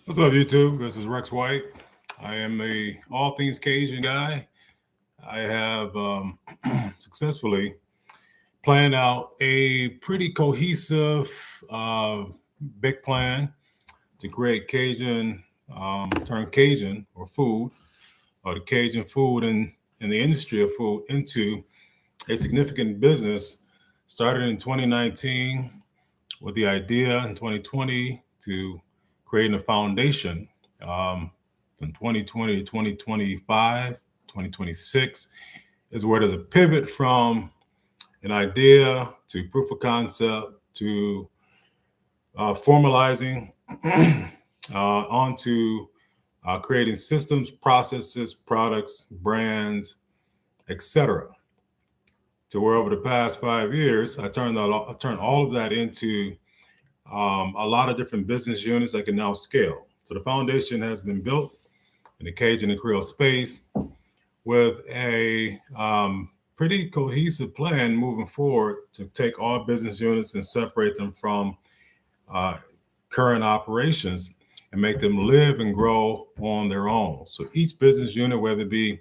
What's up, YouTube? This is Rex White. I am a all things Cajun guy. I have successfully planned out a pretty cohesive, uh, big plan to create Cajun, turn Cajun or food, or the Cajun food in the industry of food into a significant business. Started in 2019 with the idea in 2020 to creating a foundation from 2020 to 2025, 2026 is where there's a pivot from an idea to proof of concept to formalizing onto creating systems, processes, products, brands, etc. To where over the past 5 years, I turned all of that into a lot of different business units that can now scale. So the foundation has been built in the Cajun and Creole space with a pretty cohesive plan moving forward to take all business units and separate them from uh, current operations and make them live and grow on their own. So each business unit, whether it be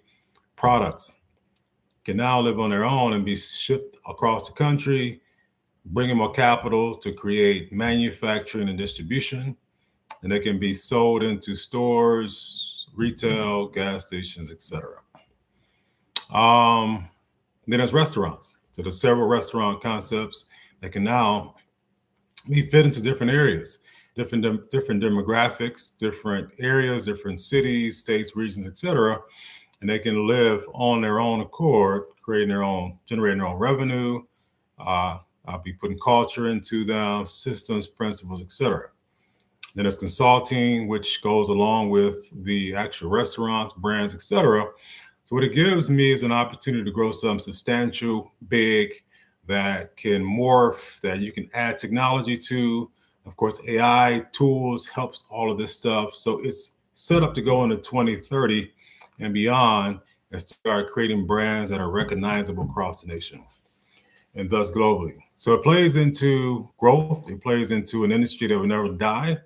products, can now live on their own and be shipped across the country, bringing more capital to create manufacturing and distribution, and they can be sold into stores, retail, gas stations, etc. Um, then there's restaurants. So there's several restaurant concepts that can now be fit into different areas, different demographics, different areas, different cities, states, regions, etc. And they can live on their own accord, creating their own, generating their own revenue. I'll be putting culture into them, systems, principles, etc. Then there's consulting, which goes along with the actual restaurants, brands, etc. So what it gives me is an opportunity to grow something substantial, big, that can morph, that you can add technology to. Of course, AI tools helps all of this stuff. So it's set up to go into 2030 and beyond and start creating brands that are recognizable across the nation and thus globally. So it plays into growth. It plays into an industry that will never die.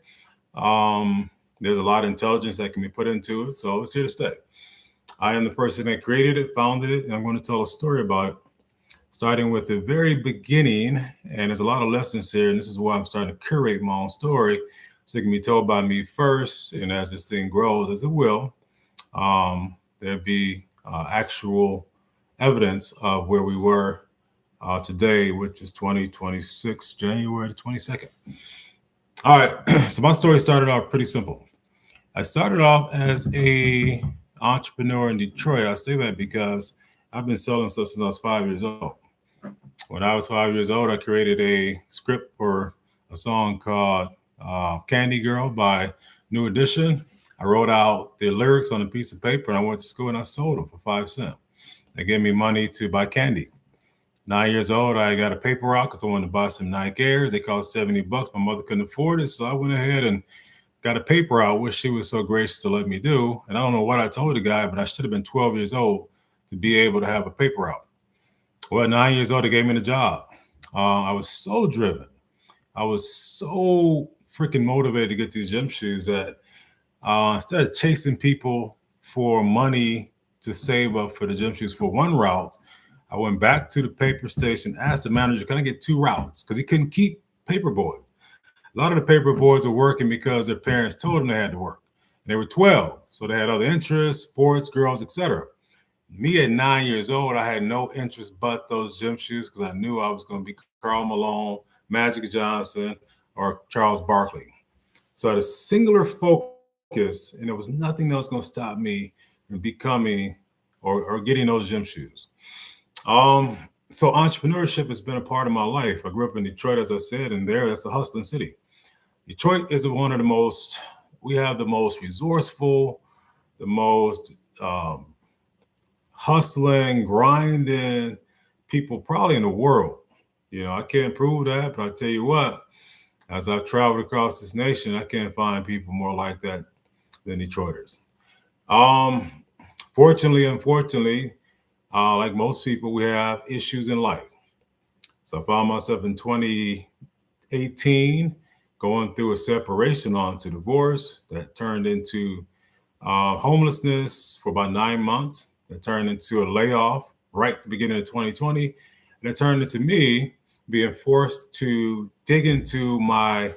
There's a lot of intelligence that can be put into it. So it's here to stay. I am the person that created it, founded it, and I'm going to tell a story about it, starting with the very beginning. And there's a lot of lessons here. And this is why I'm starting to curate my own story so it can be told by me first. And as this thing grows, as it will, there'll be actual evidence of where we were today, which is 2026, January the 22nd. All right. So my story started off pretty simple. I started off as a entrepreneur in Detroit. I say that because I've been selling stuff since I was 5 years old. When I was 5 years old, I created a script for a song called Candy Girl by New Edition. I wrote out the lyrics on a piece of paper and I went to school and I sold them for 5 cents. They gave me money to buy candy. 9 years old, I got a paper route because I wanted to buy some Nike Airs. They cost $70. My mother couldn't afford it, so I went ahead and got a paper route, which she was so gracious to let me do. And I don't know what I told the guy, but I should have been 12 years old to be able to have a paper route. Well, at 9 years old, they gave me the job. I was so driven. I was so freaking motivated to get these gym shoes that instead of chasing people for money to save up for the gym shoes for one route, I went back to the paper station, asked the manager, can I get two routes? Because he couldn't keep paper boys. A lot of the paper boys were working because their parents told them they had to work. And they were 12, so they had other interests, sports, girls, etc. Me at 9 years old, I had no interest but those gym shoes because I knew I was going to be Karl Malone, Magic Johnson, or Charles Barkley. So I had a singular focus, and there was nothing else going to stop me from becoming or getting those gym shoes. So entrepreneurship has been a part of my life. I grew up in Detroit, as I said, and that's a hustling city. Detroit is one of the most, we have the most resourceful, the most hustling, grinding people probably in the world. You know, I can't prove that, but I tell you what, as I've traveled across this nation, I can't find people more like that than Detroiters. Um, Fortunately, unfortunately, like most people, we have issues in life. So I found myself in 2018 going through a separation on to divorce that turned into homelessness for about 9 months. That turned into a layoff right at the beginning of 2020. And it turned into me being forced to dig into my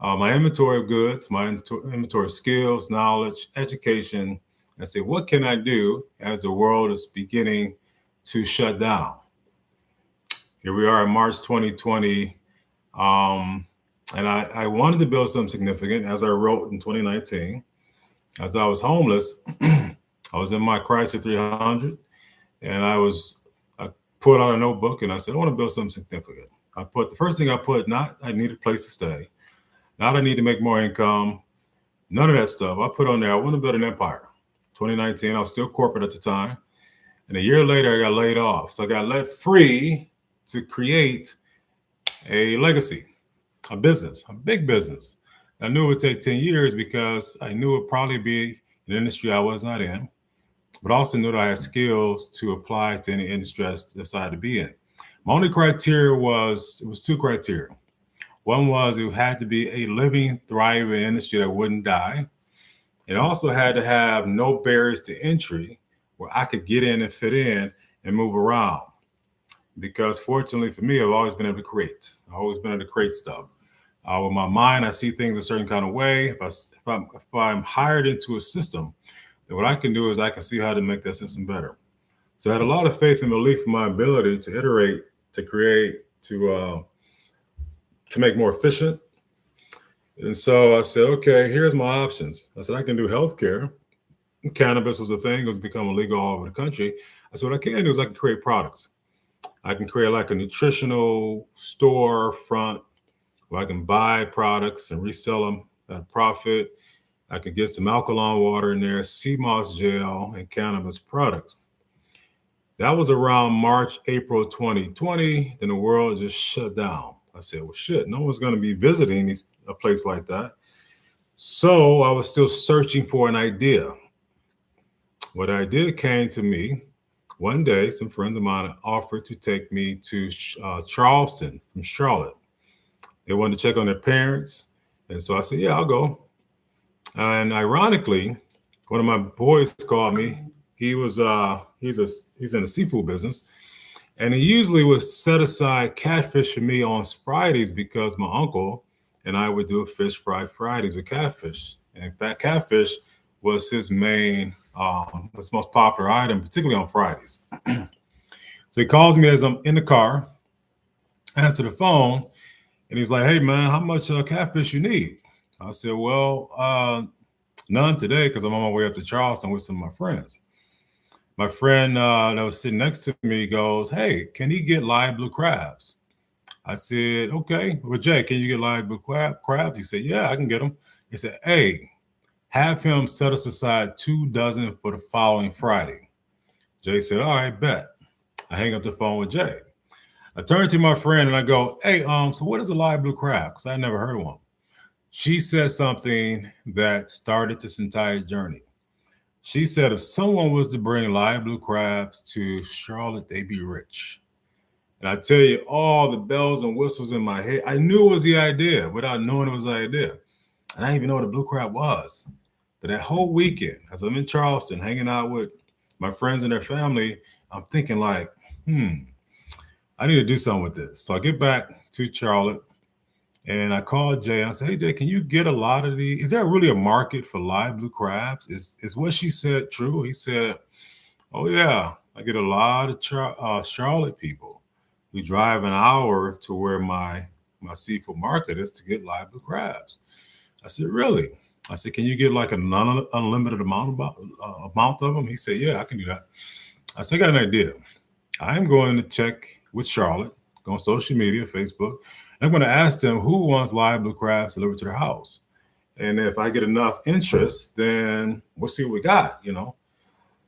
inventory of goods, my inventory of skills, knowledge, education, and say, what can I do as the world is beginning to shut down? Here we are in March 2020. Um, and I wanted to build something significant, as I wrote in 2019. As I was homeless, I was in my Chrysler 300, and I pulled out a notebook and I said, I want to build something significant. The first thing I put, not I need a place to stay, not I need to make more income, none of that stuff. I put on there, I want to build an empire. 2019, I was still corporate at the time. And a year later, I got laid off. So I got let free to create a legacy, a business, a big business. I knew it would take 10 years because I knew it would probably be an industry I was not in, but also knew that I had skills to apply to any industry I decided to be in. My only criteria it was two criteria. One was it had to be a living, thriving industry that wouldn't die. It also had to have no barriers to entry where I could get in and fit in and move around. Because fortunately for me, I've always been able to create. I've always been able to create stuff. With my mind, I see things a certain kind of way. If I'm hired into a system, then what I can do is I can see how to make that system better. So I had a lot of faith and belief in my ability to iterate, to create, to make more efficient. And so I said, okay, here's my options. I said, I can do healthcare. Cannabis was a thing, it was becoming legal all over the country. I said, what I can do is I can create products. I can create like a nutritional store front where I can buy products and resell them at a profit. I could get some alkaline water in there, sea moss gel, and cannabis products. That was around March, April 2020. Then the world just shut down. I said, well, shit, no one's going to be visiting a place like that. So I was still searching for an idea. What idea came to me one day. Some friends of mine offered to take me to Charleston from Charlotte. They wanted to check on their parents. And so I said, yeah, I'll go. And ironically, one of my boys called me. He's in the seafood business. And he usually would set aside catfish for me on Fridays because my uncle and I would do a fish fry Fridays with catfish. And in fact, catfish was his most popular item, particularly on Fridays. So he calls me as I'm in the car, answer the phone, and he's like, hey, man, how much catfish you need? I said, well, none today because I'm on my way up to Charleston with some of my friends. My friend that was sitting next to me goes, hey, can he get live blue crabs? I said, okay. Well, Jay, can you get live blue crabs? He said, yeah, I can get them. He said, hey, have him set us aside 2 dozen for the following Friday. Jay said, all right, bet. I hang up the phone with Jay. I turn to my friend and I go, hey, so what is a live blue crab? Because I never heard of one. She said something that started this entire journey. She said if someone was to bring live blue crabs to Charlotte, they'd be rich. And I tell you, all the bells and whistles in my head, I knew it was the idea without knowing it was the idea. And I didn't even know what a blue crab was. But that whole weekend, as I'm in Charleston, hanging out with my friends and their family, I'm thinking like, I need to do something with this. So I get back to Charlotte and I called Jay and I said, hey, Jay, can you get a lot of these? Is there really a market for live blue crabs? Is what she said true? He said, oh, yeah, I get a lot of Charlotte people who drive an hour to where my seafood market is to get live blue crabs. I said, really? I said, can you get like an unlimited amount of them? He said, yeah, I can do that. I said, I got an idea. I am going to check with Charlotte, go on social media, Facebook. I'm going to ask them who wants live blue crabs delivered to their house. And if I get enough interest, then we'll see what we got.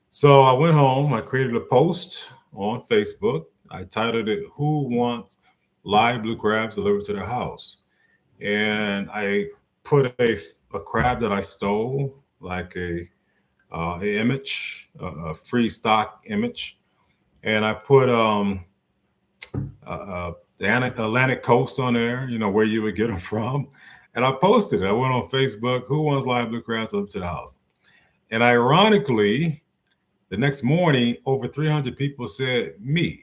So I went home. I created a post on Facebook. I titled it, Who Wants Live Blue Crabs Delivered to Their House? And I put a crab that I stole, like a image, a free stock image. And I put the Atlantic coast on there, where you would get them from. And I posted it. I went on Facebook, who wants live blue crabs delivered to the house? And ironically, the next morning, over 300 people said me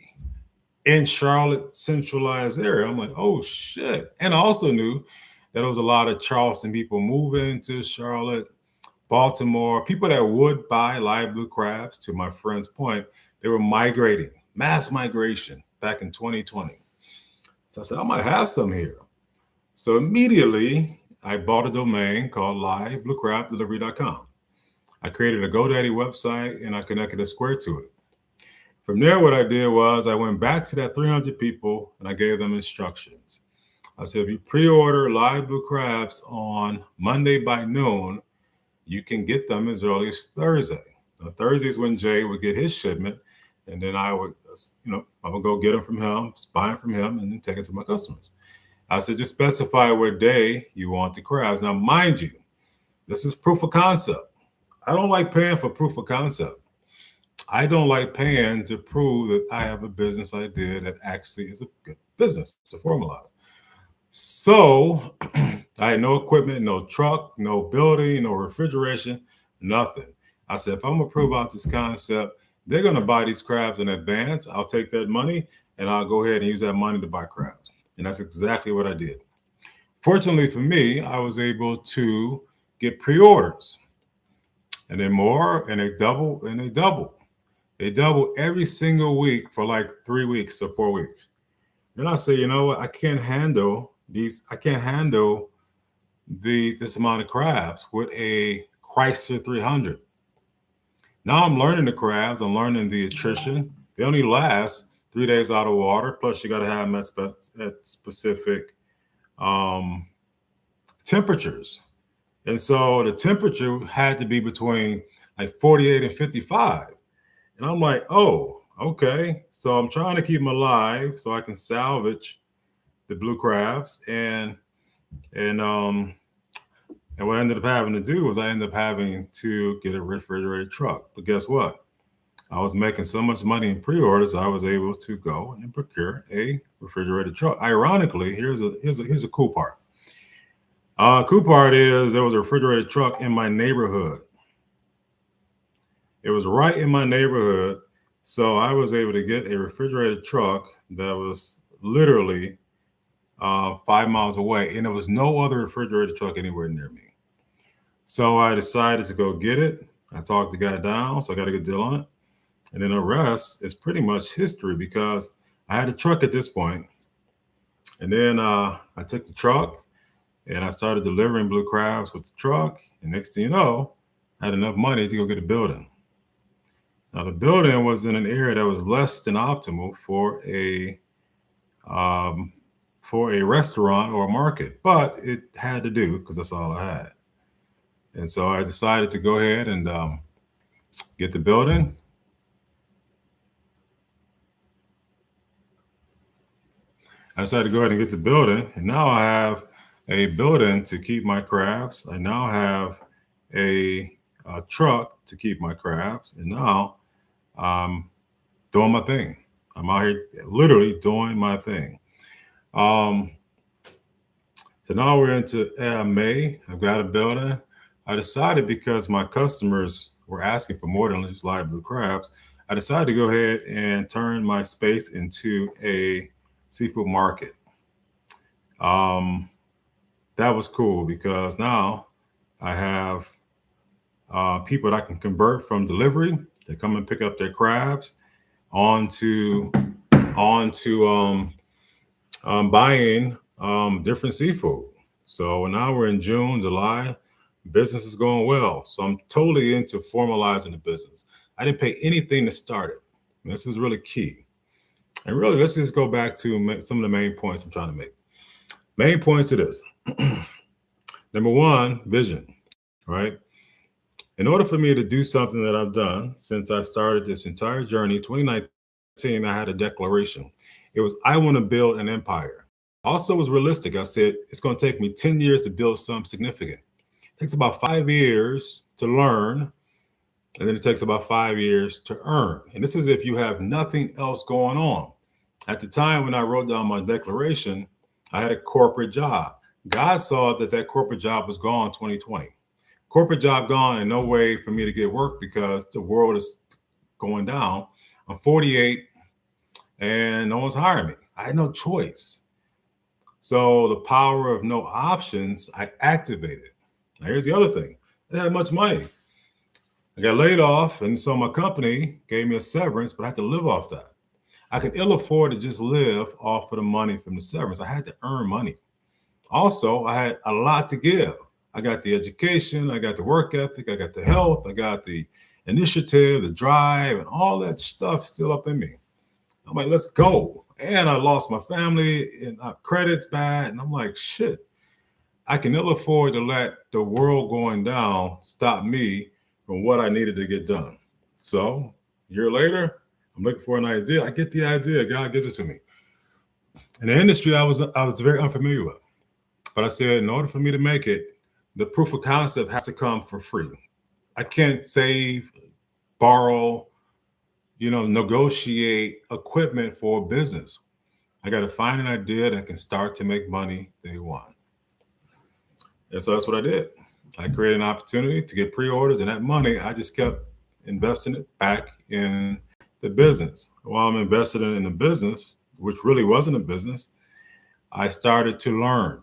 in Charlotte centralized area. I'm like, oh shit. And I also knew that there was a lot of Charleston people moving to Charlotte, Baltimore, people that would buy live blue crabs, to my friend's point, they were migrating, mass migration back in 2020. So I said, I might have some here. So immediately I bought a domain called livebluecrabdelivery.com. I created a GoDaddy website and I connected a Square to it. From there, what I did was I went back to that 300 people and I gave them instructions. I said, if you pre-order live blue crabs on Monday by noon, you can get them as early as Thursday. Now, Thursday is when Jay would get his shipment, and then I would, I would go get them from him, buy them from him, and then take it to my customers. I said, just specify what day you want the crabs. Now, mind you, this is proof of concept. I don't like paying for proof of concept. I don't like paying to prove that I have a business idea that actually is a good business to formalize. So I had no equipment, no truck, no building, no refrigeration, nothing. I said, if I'm gonna prove out this concept, they're gonna buy these crabs in advance. I'll take that money and I'll go ahead and use that money to buy crabs. And that's exactly what I did. Fortunately for me, I was able to get pre-orders and then more, and they double and they double. They double every single week for like 3 weeks or 4 weeks. Then I say, you know what? I can't handle these. I can't handle this amount of crabs with a Chrysler 300. Now I'm learning the crabs. I'm learning the attrition. They only last 3 days out of water. Plus, you got to have them at specific temperatures. And so the temperature had to be between like 48 and 55. And I'm like, oh, okay. So I'm trying to keep them alive so I can salvage the blue crabs. And what I ended up having to do was I ended up having to get a refrigerated truck. But guess what? I was making so much money in pre-orders, I was able to go and procure a refrigerated truck. Ironically, here's a cool part. Cool part is there was a refrigerated truck in my neighborhood. It was right in my neighborhood. So I was able to get a refrigerated truck that was literally 5 miles away. And there was no other refrigerated truck anywhere near me. So I decided to go get it. I talked the guy down, so I got a good deal on it. And then the rest is pretty much history because I had a truck at this point. And then I took the truck and I started delivering blue crabs with the truck. And next thing you know, I had enough money to go get a building. Now the building was in an area that was less than optimal for a restaurant or a market, but it had to do because that's all I had. And so I decided to go ahead and get the building. I decided to go ahead and get the building, and now I have a building to keep my crabs. I now have a truck to keep my crabs, and now I'm doing my thing. I'm out here literally doing my thing. So now we're into May. I've got a building. I decided because my customers were asking for more than just live blue crabs, I decided to go ahead and turn my space into a seafood market. That was cool because now I have people that I can convert from delivery. They come and pick up their crabs onto buying different seafood. So now we're in June, July. Business is going well. So I'm totally into formalizing the business. I didn't pay anything to start it. This is really key. And really, let's just go back to some of the main points I'm trying to make. Main points to this. Number one, vision, right? In order for me to do something that I've done since I started this entire journey, 2019, I had a declaration. It was, I want to build an empire. Also, it was realistic. I said, it's going to take me 10 years to build something significant. It takes about 5 years to learn, and then it takes about 5 years to earn. And this is if you have nothing else going on. At the time when I wrote down my declaration, I had a corporate job. God saw that that corporate job was gone 2020. Corporate job gone and no way for me to get work because the world is going down. I'm 48 and no one's hiring me. I had no choice. So the power of no options, I activated. Now here's the other thing. I didn't have much money. I got laid off, and so my company gave me a severance, but I had to live off that. I could ill afford to just live off of the money from the severance. I had to earn money. Also, I had a lot to give. I got the education, I got the work ethic, I got the health, I got the initiative, the drive, and all that stuff still up in me. I'm like, let's go. And I lost my family and credit's bad. And I'm like, shit, I can ill afford to let the world going down stop me from what I needed to get done. So a year later, I'm looking for an idea. I get the idea. God gives it to me. In the industry, I was very unfamiliar with. But I said, in order for me to make it, the proof of concept has to come for free. I can't save, borrow, negotiate equipment for a business. I got to find an idea that can start to make money day one. And so that's what I did. I created an opportunity to get pre-orders, and that money, I just kept investing it back in the business. While I'm invested in the business, which really wasn't a business, I started to learn.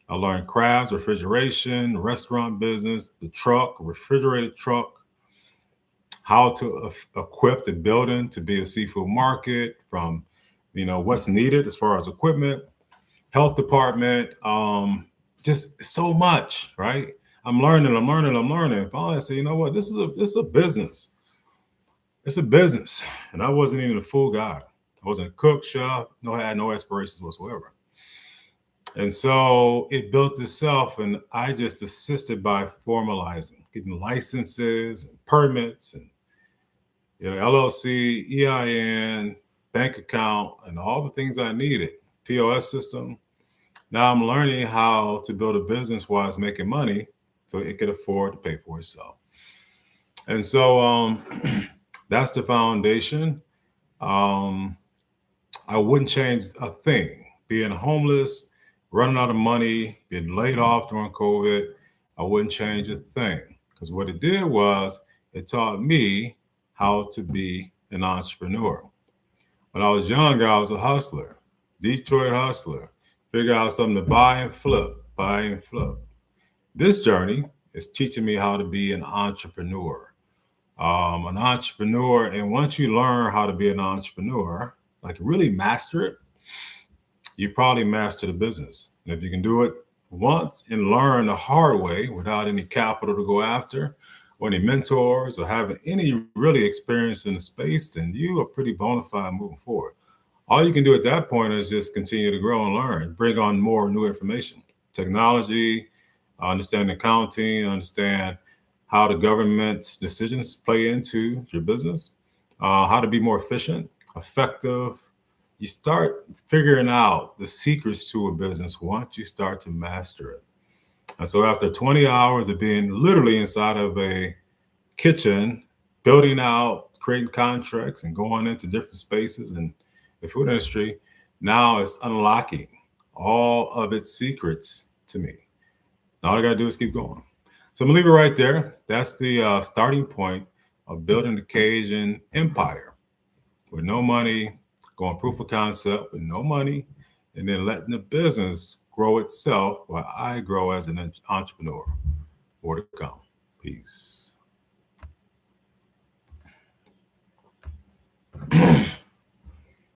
I learned crafts, refrigeration, restaurant business, the truck, refrigerated truck, how to equip the building to be a seafood market from, what's needed as far as equipment, health department, just so much, right? I'm learning. Finally, I said, you know what? This is a business. It's a business. And I wasn't even a full guy. I wasn't a cook, chef. No, I had no aspirations whatsoever. And so it built itself, and I just assisted by formalizing, getting licenses and permits and LLC, EIN, bank account, and all the things I needed, POS system. Now I'm learning how to build a business while it's making money so it could afford to pay for itself. And so that's the foundation. I wouldn't change a thing. Being homeless, running out of money, being laid off during COVID, I wouldn't change a thing. Because what it did was it taught me how to be an entrepreneur. When I was younger, I was a hustler, Detroit hustler. Figure out something to buy and flip. This journey is teaching me how to be an entrepreneur. And once you learn how to be an entrepreneur, like really master it, you probably master the business. And if you can do it once and learn the hard way without any capital to go after, or any mentors, or having any really experience in the space, then you are pretty bona fide moving forward. All you can do at that point is just continue to grow and learn, bring on more new information, technology, understand accounting, understand how the government's decisions play into your business, how to be more efficient, effective. You start figuring out the secrets to a business once you start to master it. And so after 20 hours of being literally inside of a kitchen, building out, creating contracts and going into different spaces in the food industry, now it's unlocking all of its secrets to me. Now all I got to do is keep going. So I'm gonna leave it right there. That's the starting point of building the Cajun empire with no money, going proof of concept with no money, and then letting the business grow itself while I grow as an entrepreneur. More to come. Peace.